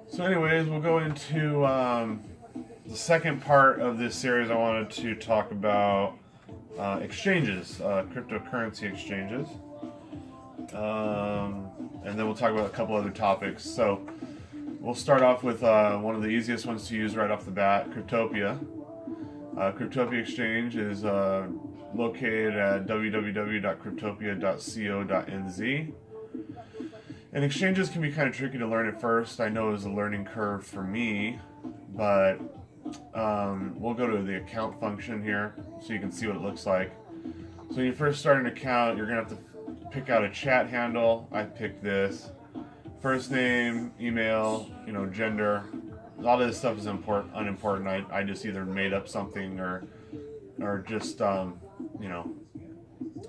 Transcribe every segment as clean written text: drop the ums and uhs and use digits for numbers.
So, anyways, we'll go into the second part of this series. I wanted to talk about exchanges, cryptocurrency exchanges, and then we'll talk about a couple other topics. So, we'll start off with one of the easiest ones to use right off the bat, Cryptopia. Cryptopia Exchange is located at www.cryptopia.co.nz. And exchanges can be kind of tricky to learn at first. I know it was a learning curve for me, but we'll go to the account function here so you can see what it looks like. So when you first start an account, you're going to have to pick out a chat handle. I picked this. First name, email, gender. A lot of this stuff is unimportant. I just either made up something or just,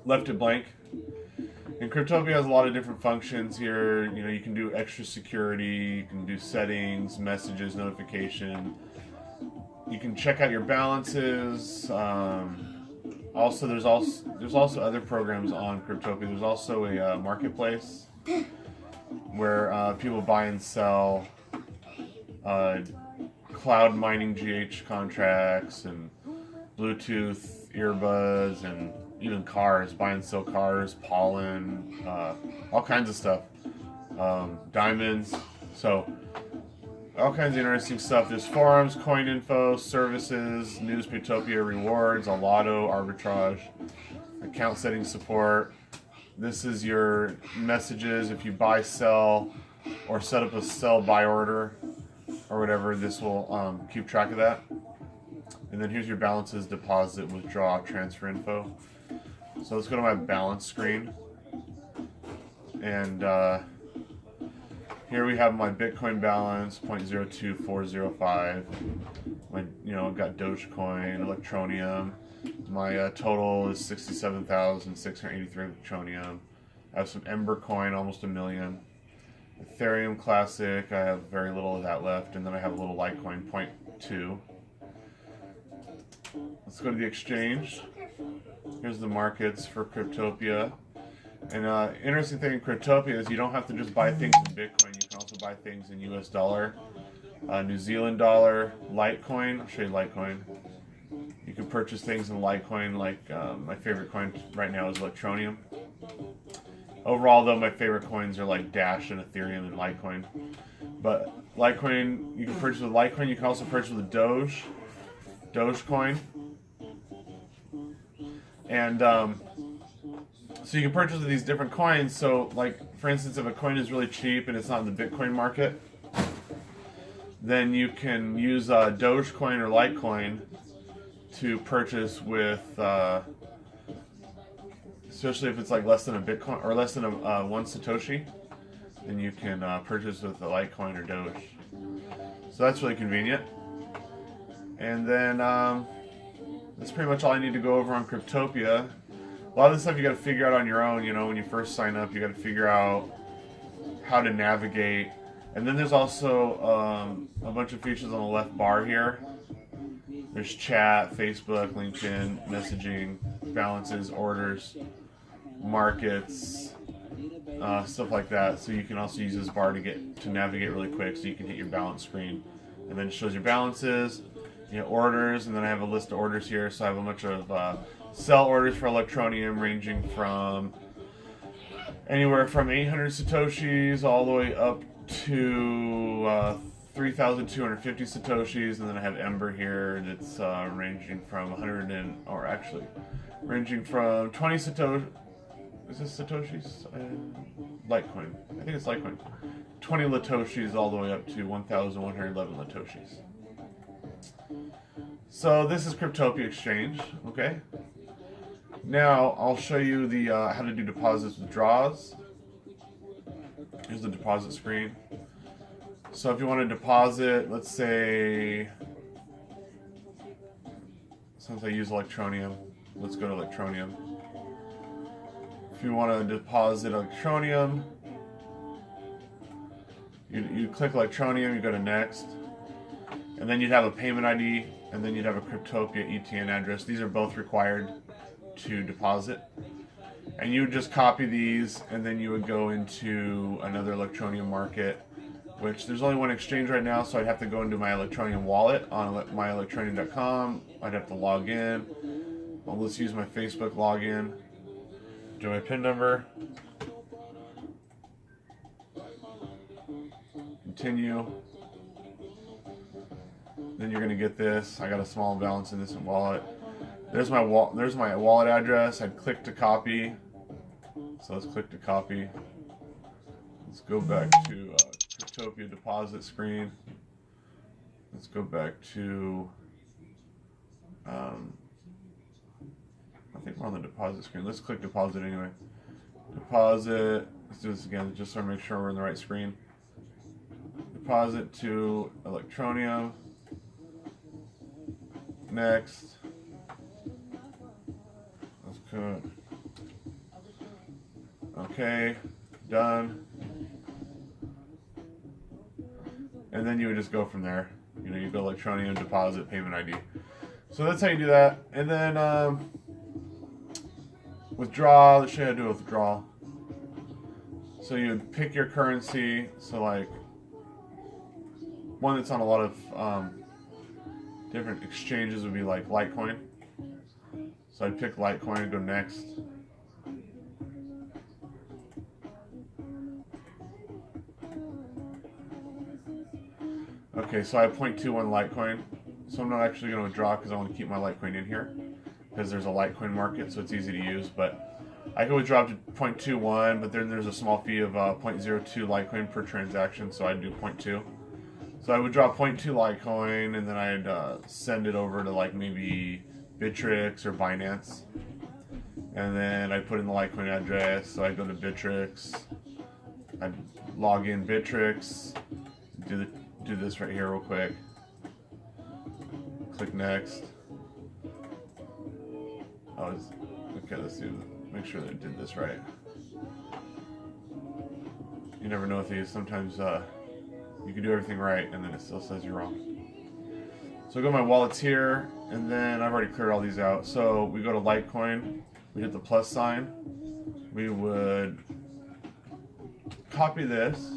left it blank. And Cryptopia has a lot of different functions here. You can do extra security, you can do settings, messages, notification. You can check out your balances. Also, there's also other programs on Cryptopia. There's also a marketplace where people buy and sell cloud mining GH contracts and Bluetooth earbuds and even cars, buy and sell cars, pollen, all kinds of stuff, diamonds, so all kinds of interesting stuff. There's forums, coin info, services, news, Putopia, rewards, a lotto, arbitrage, account setting support. This is your messages. If you buy, sell, or set up a sell buy order or whatever, this will keep track of that. And then here's your balances, deposit, withdraw, transfer info. So let's go to my balance screen, and here we have my Bitcoin balance, 0.02405. I've got Dogecoin, Electroneum. My total is 67,683 Electroneum. I have some Ember coin, almost a million. Ethereum Classic, I have very little of that left, and then I have a little Litecoin, 0.2. Let's go to the exchange. Here's the markets for Cryptopia. And interesting thing in Cryptopia is you don't have to just buy things in Bitcoin. You can also buy things in US dollar, New Zealand dollar, Litecoin. I'll show you Litecoin. You can purchase things in Litecoin, like my favorite coin right now is Electroneum. Overall, though, my favorite coins are like Dash and Ethereum and Litecoin. But Litecoin, you can purchase with Litecoin. You can also purchase with Dogecoin. And so you can purchase these different coins. So, like, for instance, if a coin is really cheap and it's not in the Bitcoin market, then you can use Dogecoin or Litecoin to purchase with, especially if it's like less than a Bitcoin or less than one Satoshi, then you can purchase with the Litecoin or Doge. So that's really convenient. And then that's pretty much all I need to go over on Cryptopia. A lot of this stuff you got to figure out on your own. When you first sign up, you got to figure out how to navigate. And then there's also a bunch of features on the left bar here. There's chat, Facebook, LinkedIn, messaging, balances, orders, markets, stuff like that. So you can also use this bar to navigate really quick, so you can hit your balance screen, and then it shows your balances. Orders, and then I have a list of orders here. So I have a bunch of sell orders for Electroneum, ranging from anywhere from 800 Satoshis all the way up to 3,250 Satoshis, and then I have Ember here that's ranging from 20 Satoshis. Is this Satoshis? Litecoin. I think it's Litecoin. 20 Latoshis all the way up to 1,111 Latoshis. So this is Cryptopia Exchange, okay? Now I'll show you the how to do deposits, withdrawals. Here's the deposit screen. So if you want to deposit, let's say, since I use Electroneum, let's go to Electroneum. If you want to deposit Electroneum, you click Electroneum, you go to next, and then you'd have a payment ID, and then you'd have a Cryptopia ETN address. These are both required to deposit. And you would just copy these, and then you would go into another Electroneum market, which there's only one exchange right now, so I'd have to go into my Electroneum wallet on myelectroneum.com. I'd have to log in. Well, let's use my Facebook login. Do my PIN number. Continue. Then you're gonna get this. I got a small balance in this wallet. There's my wallet address. I'd click to copy. So let's click to copy. Let's go back to Cryptopia deposit screen. Let's go back to I think we're on the deposit screen. Let's click deposit anyway. Deposit. Let's do this again just so I make sure we're in the right screen. Deposit to Electroneum. Next. That's good. Okay, done. And then you would just go from there. You know, you go Electroneum, deposit, payment ID. So that's how you do that. And then withdraw. Let's show you how to do a withdrawal. So you would pick your currency. So like one that's on a lot of different exchanges would be like Litecoin. So I'd pick Litecoin and go next. Okay, so I have 0.21 Litecoin. So I'm not actually going to withdraw because I want to keep my Litecoin in here because there's a Litecoin market, so it's easy to use. But I can withdraw up to 0.21, but then there's a small fee of 0.02 Litecoin per transaction, so I'd do 0.2. So I would draw 0.2 Litecoin, and then I'd send it over to like maybe Bittrex or Binance. And then I'd put in the Litecoin address, so I'd go to Bittrex. I'd log in Bittrex, do this right here real quick. Click next. Okay, let's make sure that it did this right. You never know with these. Sometimes you can do everything right and then it still says you're wrong. So I go to my wallets here, and then I've already cleared all these out. So we go to Litecoin, we hit the plus sign. We would copy this.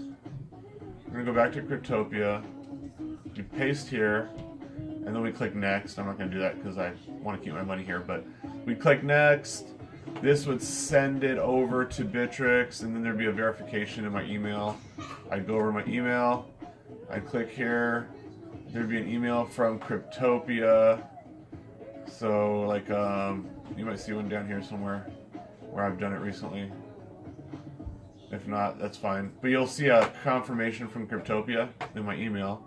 We're gonna go back to Cryptopia. We paste here, and then we click next. I'm not gonna do that because I want to keep my money here, but we click next. This would send it over to Bittrex, and then there'd be a verification in my email. I'd go over my email. I'd click here. There'd be an email from Cryptopia. So like you might see one down here somewhere where I've done it recently. If not, that's fine. But you'll see a confirmation from Cryptopia in my email,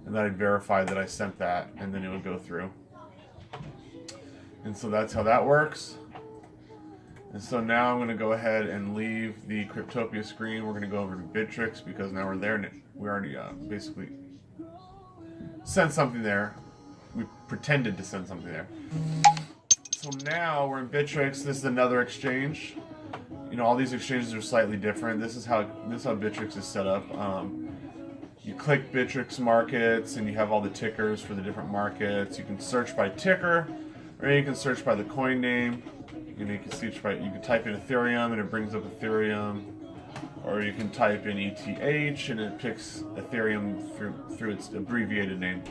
and then I'd verify that I sent that, and then it would go through. And so that's how that works. And so now I'm going to go ahead and leave the Cryptopia screen. We're going to go over to Bittrex because now we're there, and we already basically sent something there. We pretended to send something there. So now we're in Bittrex. This is another exchange. You know, all these exchanges are slightly different. This is how Bittrex is set up. You click Bittrex markets, and you have all the tickers for the different markets. You can search by ticker, or you can search by the coin name. You know, you can type in Ethereum, and it brings up Ethereum, or you can type in ETH, and it picks Ethereum through its abbreviated name.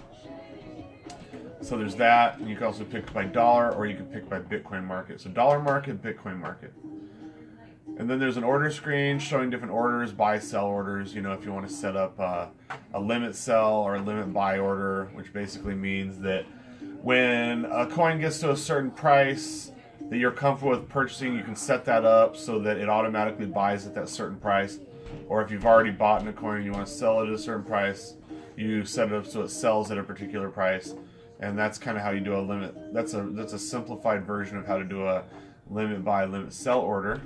So there's that, and you can also pick by dollar, or you can pick by Bitcoin market. So dollar market, Bitcoin market. And then there's an order screen showing different orders, buy, sell orders. You know, if you want to set up a limit sell or a limit buy order, which basically means that when a coin gets to a certain price that you're comfortable with purchasing, you can set that up so that it automatically buys at that certain price. Or if you've already bought in a coin and you want to sell it at a certain price, you set it up so it sells at a particular price. And that's kind of how you do a limit. That's a simplified version of how to do a limit buy, limit sell order.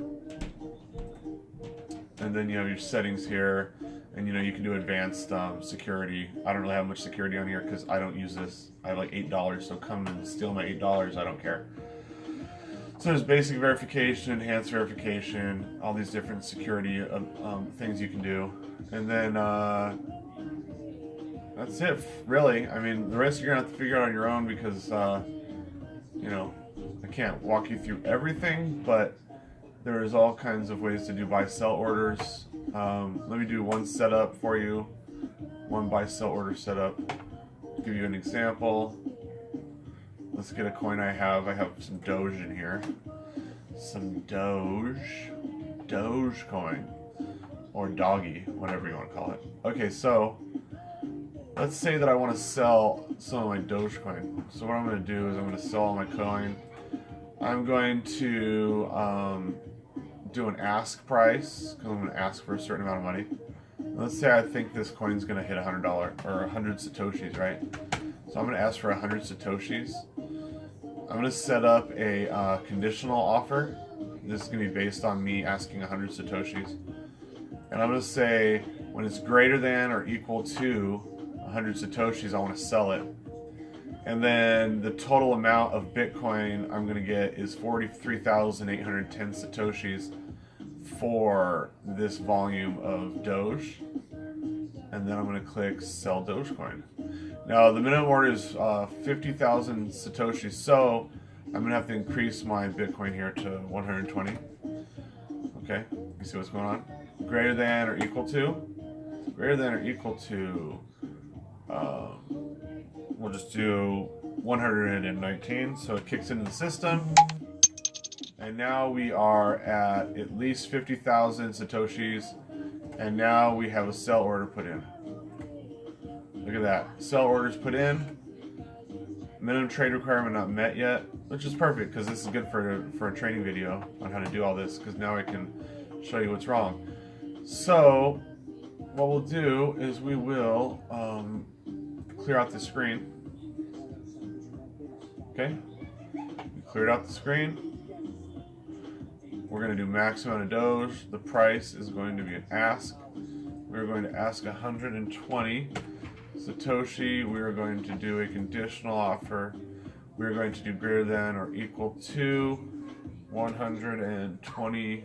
And then you have your settings here, and you know you can do advanced security. I don't really have much security on here because I don't use this. I have like $8, so come and steal my $8. I don't care. So there's basic verification, enhanced verification, all these different security things you can do, and then that's it, really. I mean, the rest you're gonna have to figure out on your own because you know, I can't walk you through everything, but there's all kinds of ways to do buy-sell orders. Let me do one setup for you. one buy sell order setup. Give you an example. Let's get a coin I have. I have some Doge in here. Some Dogecoin, or Doggy, whatever you want to call it. Okay, so let's say that I want to sell some of my Dogecoin. So what I'm going to do is I'm going to sell all my coin. I'm going to do an ask price, because I'm going to ask for a certain amount of money. Let's say I think this coin is going to hit $100 or 100 Satoshis, right? So I'm going to ask for 100 Satoshis. I'm going to set up a conditional offer. This is going to be based on me asking 100 Satoshis. And I'm going to say when it's greater than or equal to 100 Satoshis, I want to sell it. And then the total amount of Bitcoin I'm going to get is 43,810 Satoshis for this volume of Doge. And then I'm going to click sell Dogecoin. Now the minimum order is 50,000 Satoshis, so I'm going to have to increase my Bitcoin here to 120. Okay, you see what's going on? Greater than or equal to? Greater than or equal to, we'll just do 119, so it kicks into the system. And now we are at least 50,000 Satoshis, and now we have a sell order put in. Look at that. Sell orders put in. Minimum trade requirement not met yet, which is perfect because this is good for a training video on how to do all this, because now I can show you what's wrong. So what we'll do is we will clear out the screen. Okay, we cleared out the screen. We're going to do max amount of Doge. The price is going to be an ask. We're going to ask 120 Satoshi. We are going to do a conditional offer. We're going to do greater than or equal to 120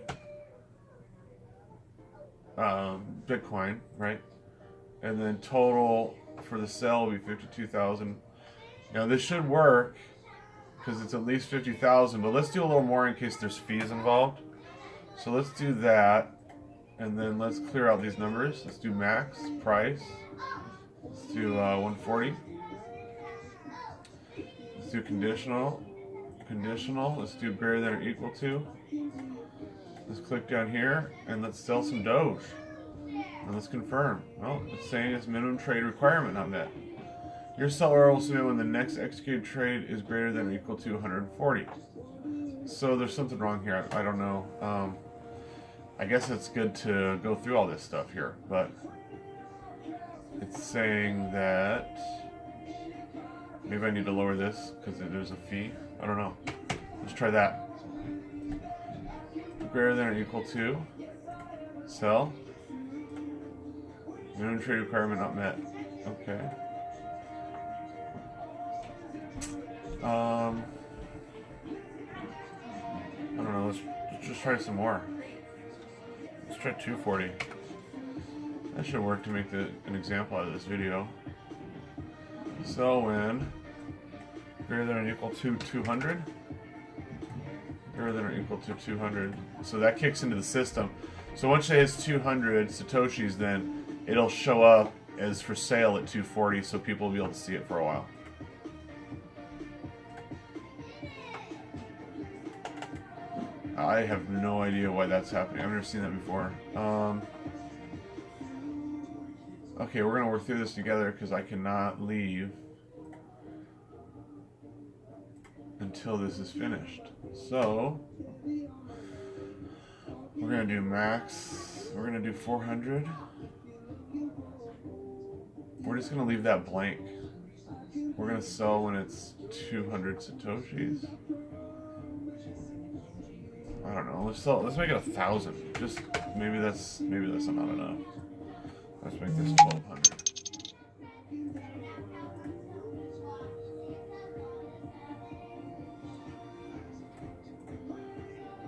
Bitcoin, right? And then total for the sell will be 52,000. Now this should work because it's at least 50,000, but let's do a little more in case there's fees involved. So let's do that, and then let's clear out these numbers. Let's do max price. Let's do 140. Let's do conditional. Let's do greater than or equal to. Let's click down here and let's sell some Doge. And let's confirm. Well, it's saying it's minimum trade requirement not met. Your seller will submit when the next executed trade is greater than or equal to 140. So there's something wrong here. I don't know. I guess it's good to go through all this stuff here, but it's saying that maybe I need to lower this because there's a fee. I don't know. Let's try that. Greater than or equal to sell. Minimum trade requirement not met. Okay. I don't know. Let's just try some more. Let's try 240. That should work to make an example out of this video. So when greater than or equal to 200, greater than or equal to 200. So that kicks into the system. So once it hits 200 Satoshis, then it'll show up as for sale at 240, so people will be able to see it for a while. I have no idea why that's happening. I've never seen that before. Okay, we're gonna work through this together because I cannot leave until this is finished. So we're gonna do max. We're gonna do 400. We're just gonna leave that blank. We're gonna sell when it's 200 Satoshis. I don't know. Let's make it 1,000. Just maybe that's not enough. Let's make this 1,200.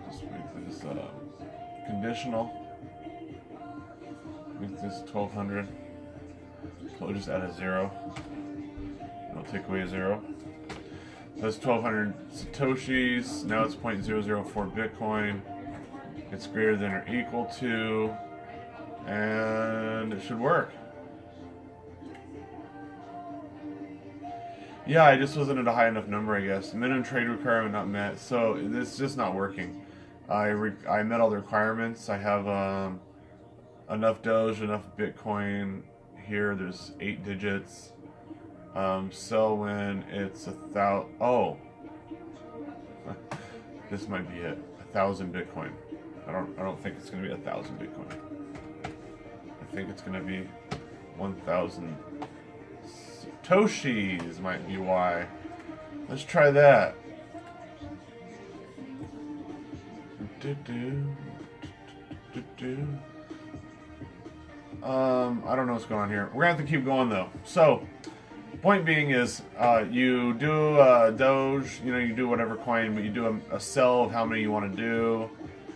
Just make this conditional. Make this 1,200. So we'll just add a 0. I'll take away a 0. That's 1,200 Satoshis. Now it's 0.004 Bitcoin. It's greater than or equal to, and it should work. Yeah, I just wasn't at a high enough number, I guess. Minimum trade requirement not met, so it's just not working. I met all the requirements. I have enough Doge, enough Bitcoin here. There's 8 digits. Sell when it's 1,000. Oh, this might be it. 1,000 Bitcoin. I don't think it's gonna be 1,000 Bitcoin. I think it's gonna be 1,000 Satoshis. Might be why. Let's try that. I don't know what's going on here. We're gonna have to keep going though. So, point being is, you do Doge. You know, you do whatever coin, but you do a sell of how many you want to do,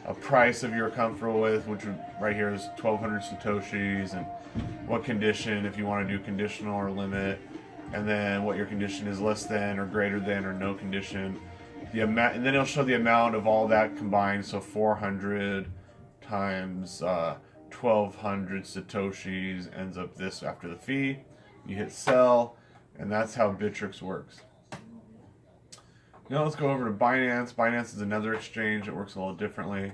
a price of you're comfortable with, which right here is 1,200 Satoshis, and what condition, if you want to do conditional or limit, and then what your condition is, less than or greater than or no condition. The amount, and then it'll show the amount of all that combined. So 400 times 1,200 Satoshis ends up this after the fee. You hit sell, and that's how Bittrex works. Now let's go over to Binance. Binance is another exchange that works a little differently.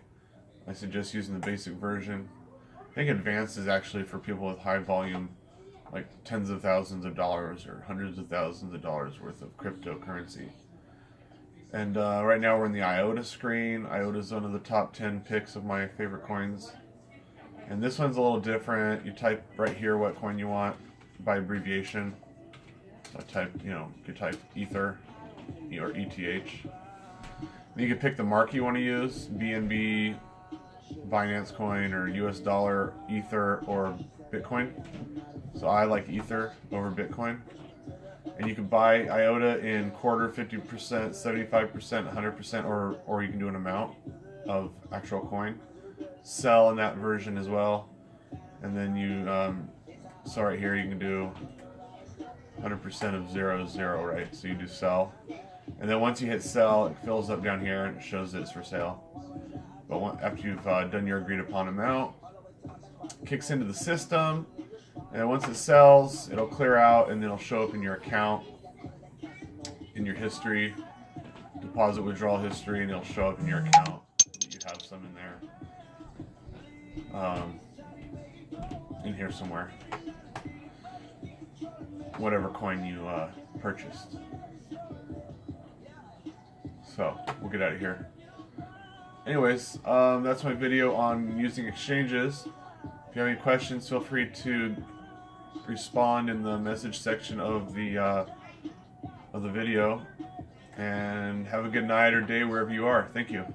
I suggest using the basic version. I think advanced is actually for people with high volume, like tens of thousands of dollars or hundreds of thousands of dollars worth of cryptocurrency. And right now we're in the IOTA screen. IOTA is one of the top 10 picks of my favorite coins. And this one's a little different. You type right here what coin you want by abbreviation. So I type, you type Ether or ETH. Then you can pick the mark you want to use, BNB, Binance Coin, or US dollar, Ether, or Bitcoin. So I like Ether over Bitcoin. And you can buy IOTA in quarter, 50%, 75%, 100%, or you can do an amount of actual coin. Sell in that version as well. And then you, so right here you can do 100% of 0 is 0, right? So you do sell. And then once you hit sell, it fills up down here and it shows that it's for sale. But after you've done your agreed upon amount, it kicks into the system. And then once it sells, it'll clear out and it'll show up in your account, in your history, deposit withdrawal history, and it'll show up in your account. You have some in there, in here somewhere. Whatever coin you purchased. So we'll get out of here. Anyways, that's my video on using exchanges. If you have any questions, feel free to respond in the message section of the video. And have a good night or day wherever you are. Thank you.